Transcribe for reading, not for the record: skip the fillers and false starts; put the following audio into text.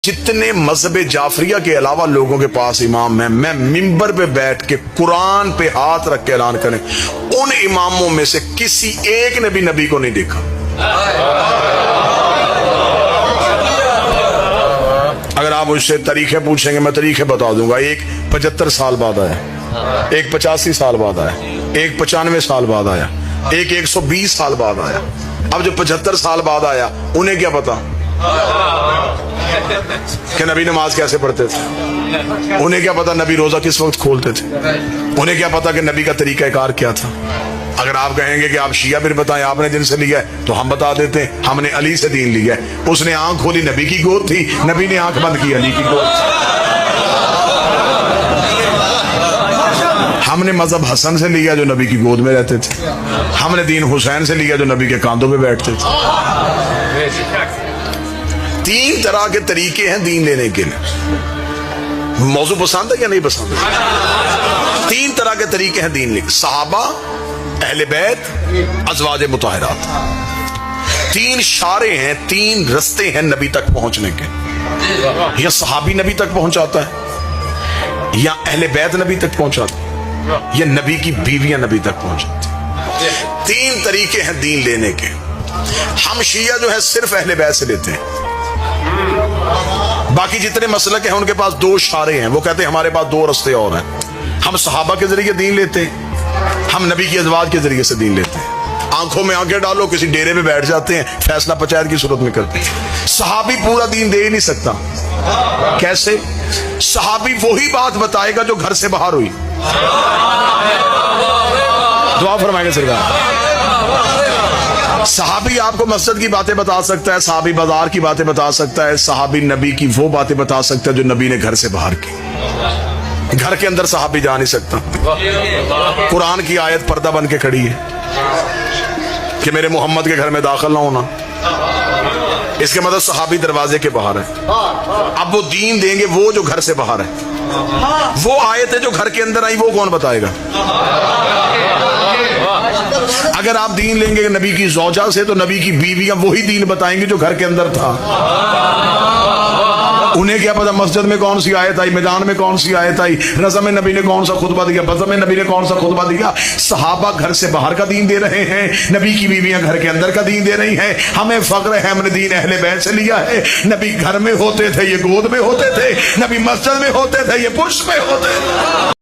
جتنے مذہب جعفریہ کے علاوہ لوگوں کے پاس امام ہیں، میں ممبر پہ بیٹھ کے قرآن پہ ہاتھ رکھ کے اعلان کریں ان اماموں میں سے کسی ایک نے بھی نبی کو نہیں دیکھا۔ اگر آپ مجھ سے طریقے پوچھیں گے میں طریقے بتا دوں گا۔ ایک 75 سال بعد آیا، ایک 85 سال بعد آیا، ایک 95 سال بعد آیا، ایک 120 سال بعد آیا۔ اب جو 75 سال بعد آیا انہیں کیا پتا کہ نبی نماز کیسے پڑھتے تھے، انہیں کیا پتا نبی روزہ کس وقت کھولتے تھے، انہیں کیا پتا کہ نبی کا طریقہ کار کیا تھا۔ اگر آپ کہیں گے کہ آپ شیعہ پھر بتائیں آپ نے جن سے لیا ہے، تو ہم بتا دیتے ہیں ہم نے علی سے دین لیا ہے۔ اس نے آنکھ کھولی نبی کی گود تھی، نبی نے آنکھ بند کی علی کی گود تھی۔ ہم نے مذہب حسن سے لیا جو نبی کی گود میں رہتے تھے، ہم نے دین حسین سے لیا جو نبی کے کاندھوں پہ بیٹھتے تھے۔ تین طرح کے طریقے ہیں دین لینے کے لیے۔ موضوع پسند ہے یا نہیں پسند ہے؟ تین طرح کے طریقے ہیں دین لینے، صحابہ، اہل بیت، ازواج مطہرات۔ تین شارے ہیں، تین رستے ہیں نبی تک پہنچنے کے۔ یا صحابی نبی تک پہنچاتا ہے، یا اہل بیت نبی تک پہنچاتا ہے، یا نبی کی بیویاں نبی تک پہنچاتی ہیں۔ تین طریقے ہیں دین لینے کے۔ ہم شیعہ جو ہے صرف اہل بیت سے لیتے ہیں، باقی جتنے مسلک ہیں ان کے پاس دو اشارے ہیں، وہ کہتے ہیں ہمارے پاس دو رستے اور ہیں۔ ہم صحابہ کے ذریعے دین لیتے ہیں، ہم نبی کی ازواج کے ذریعے سے دین لیتے ہیں۔ آنکھوں میں آنکھیں ڈالو، کسی ڈیرے میں بیٹھ جاتے ہیں، فیصلہ پنچایت کی صورت میں کرتے ہیں۔ صحابی پورا دین دے ہی نہیں سکتا۔ کیسے؟ صحابی وہی بات بتائے گا جو گھر سے باہر ہوئی۔ دعا فرمائیں گے سرکار۔ صحابی آپ کو مسجد کی باتیں بتا سکتا ہے، صحابی بازار کی باتیں بتا سکتا ہے، صحابی نبی کی وہ باتیں بتا سکتا ہے جو نبی نے گھر سے باہر کی۔ گھر کے اندر صحابی جا نہیں سکتا۔ قرآن کی آیت پردہ بن کے کھڑی ہے کہ میرے محمد کے گھر میں داخل نہ ہونا، اس کے مطلب صحابی دروازے کے باہر ہے۔ اب وہ دین دیں گے وہ جو گھر سے باہر ہے۔ وہ آیتیں جو گھر کے اندر آئی وہ کون بتائے گا؟ اگر آپ دین لیں گے نبی کی زوجہ سے تو نبی کی بیویاں وہی دین بتائیں گے جو گھر کے اندر تھا۔ انہیں کیا پتا مسجد میں کون سی آیت آئی، میدان میں کون سی آیت آئی، رضا میں نبی نے کون سا خطبہ دیا، بزم میں نبی نے کون سا خطبہ دیا۔ صحابہ گھر سے باہر کا دین دے رہے ہیں، نبی کی بیویاں گھر کے اندر کا دین دے رہی ہیں۔ ہمیں فخر ہے ہم نے دین اہل بیت سے لیا ہے۔ نبی گھر میں ہوتے تھے، یہ گود میں ہوتے تھے، نبی مسجد میں ہوتے تھے، یہ پشت میں ہوتے تھے۔